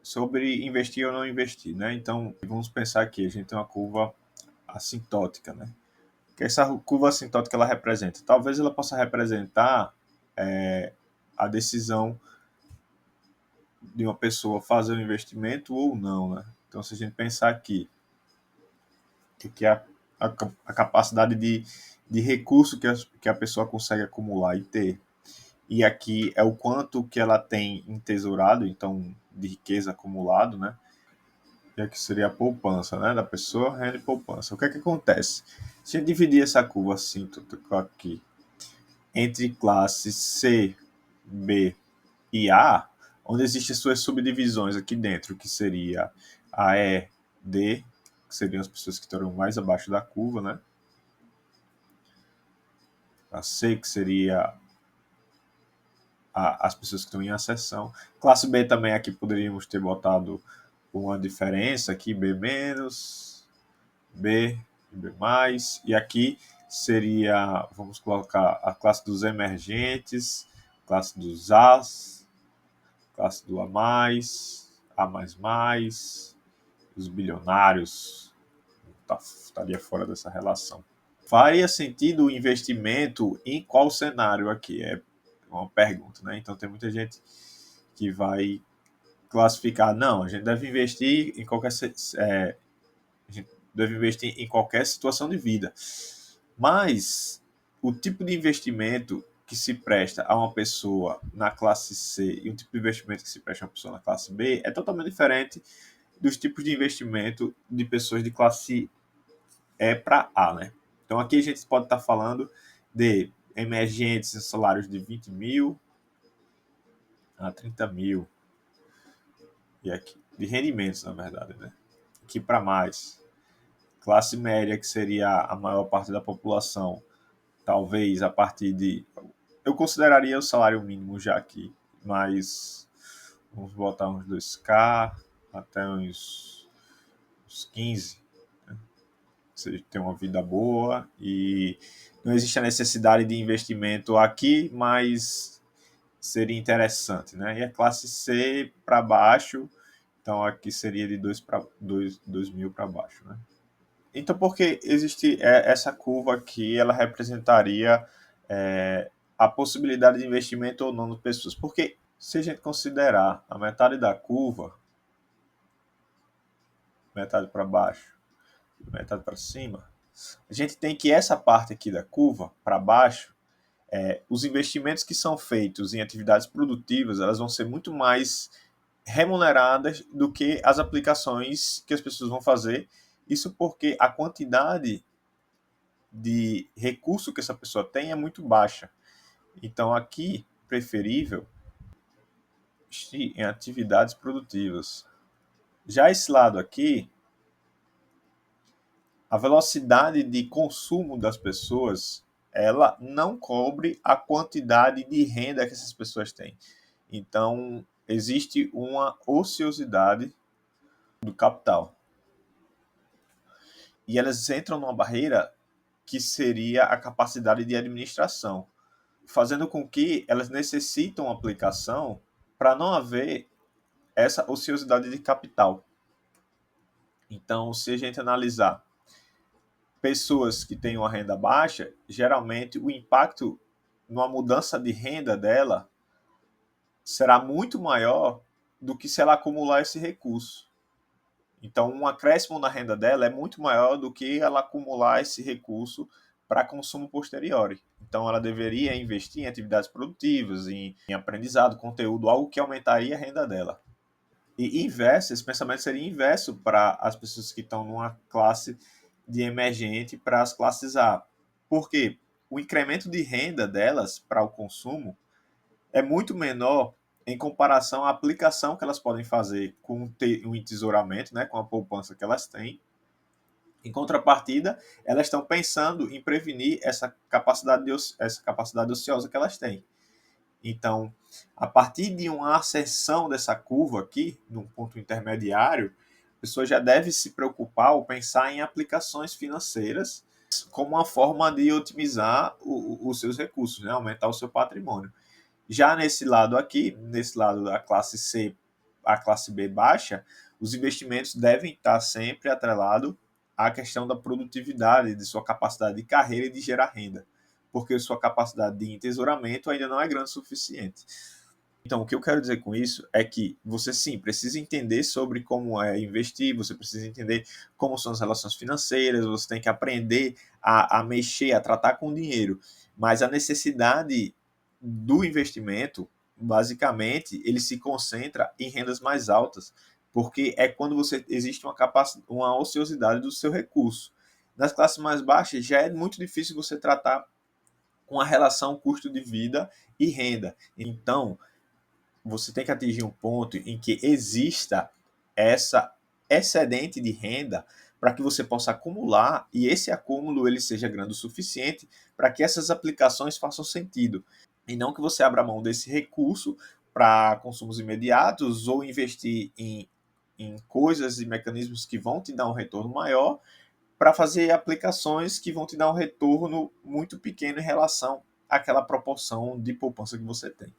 sobre investir ou não investir, né? Então, vamos pensar aqui, a gente tem uma curva assintótica, né? O que essa curva assintótica ela representa? Talvez ela possa representar a decisão de uma pessoa fazer um investimento ou não, né? Então, se a gente pensar aqui, que é a capacidade de recurso que a pessoa consegue acumular e ter, e aqui é o quanto que ela tem entesourado, então, de riqueza acumulado, né? E aqui seria a poupança, né? Da pessoa, renda e poupança. O que é que acontece? Se a gente dividir essa curva assim, aqui, entre classes C, B e A, onde existem suas subdivisões aqui dentro, que seria a E, D, que seriam as pessoas que estariam mais abaixo da curva, né? A C, que seria as pessoas que estão em acessão. Classe B também aqui poderíamos ter botado uma diferença aqui, B menos, B e B mais. E aqui seria, vamos colocar a classe dos emergentes, classe dos As, classe do A+, A++, os bilionários, estaria fora dessa relação. Faria sentido o investimento em qual cenário aqui? É uma pergunta, né? Então tem muita gente que vai classificar, não, a gente deve investir em qualquer a gente deve investir em qualquer situação de vida. Mas o tipo de investimento que se presta a uma pessoa na classe C e o tipo de investimento que se presta a uma pessoa na classe B é totalmente diferente dos tipos de investimento de pessoas de classe E para A, né? Então aqui a gente pode estar falando de emergentes em salários de 20 mil a 30 mil. E aqui, de rendimentos, na verdade, né? Aqui para mais. Classe média, que seria a maior parte da população, talvez a partir de... Eu consideraria o salário mínimo já aqui, mas vamos botar uns 2K até uns 15, né? Você tem uma vida boa e não existe a necessidade de investimento aqui, mas seria interessante, né? E a classe C para baixo, então aqui seria de 2 mil para baixo, né? Então, por que existe essa curva aqui? Ela representaria a possibilidade de investimento ou não das pessoas. Porque se a gente considerar a metade da curva, metade para baixo e metade para cima, a gente tem que essa parte aqui da curva, para baixo, os investimentos que são feitos em atividades produtivas, elas vão ser muito mais remuneradas do que as aplicações que as pessoas vão fazer. Isso porque a quantidade de recurso que essa pessoa tem é muito baixa. Então, aqui, preferível investir em atividades produtivas. Já esse lado aqui, a velocidade de consumo das pessoas, ela não cobre a quantidade de renda que essas pessoas têm. Então, existe uma ociosidade do capital. E elas entram numa barreira que seria a capacidade de administração, fazendo com que elas necessitam uma aplicação para não haver essa ociosidade de capital. Então, se a gente analisar pessoas que têm uma renda baixa, geralmente o impacto numa mudança de renda dela será muito maior do que se ela acumular esse recurso. Então, um acréscimo na renda dela é muito maior do que ela acumular esse recurso para consumo posterior. Então, ela deveria investir em atividades produtivas, em aprendizado, conteúdo, algo que aumentaria a renda dela. E inverso, esse pensamento seria inverso para as pessoas que estão numa classe de emergente para as classes A. Por quê? O incremento de renda delas para o consumo é muito menor em comparação à aplicação que elas podem fazer com o entesouramento, né, com a poupança que elas têm. Em contrapartida, elas estão pensando em prevenir essa capacidade ociosa que elas têm. Então, a partir de uma ascensão dessa curva aqui, num ponto intermediário, a pessoa já deve se preocupar ou pensar em aplicações financeiras como uma forma de otimizar os seus recursos, né? Aumentar o seu patrimônio. Já nesse lado aqui, nesse lado da classe C a classe B baixa, os investimentos devem estar sempre atrelados à questão da produtividade, de sua capacidade de carreira e de gerar renda, porque sua capacidade de entesouramento ainda não é grande o suficiente. Então, o que eu quero dizer com isso é que você sim precisa entender sobre como é investir, você precisa entender como são as relações financeiras, você tem que aprender a mexer, a tratar com o dinheiro. Mas a necessidade do investimento, basicamente, ele se concentra em rendas mais altas, porque é quando você existe uma ociosidade do seu recurso. Nas classes mais baixas já é muito difícil você tratar com a relação custo de vida e renda. Então, você tem que atingir um ponto em que exista essa excedente de renda para que você possa acumular e esse acúmulo ele seja grande o suficiente para que essas aplicações façam sentido e não que você abra mão desse recurso para consumos imediatos ou investir em coisas e mecanismos que vão te dar um retorno maior para fazer aplicações que vão te dar um retorno muito pequeno em relação àquela proporção de poupança que você tem.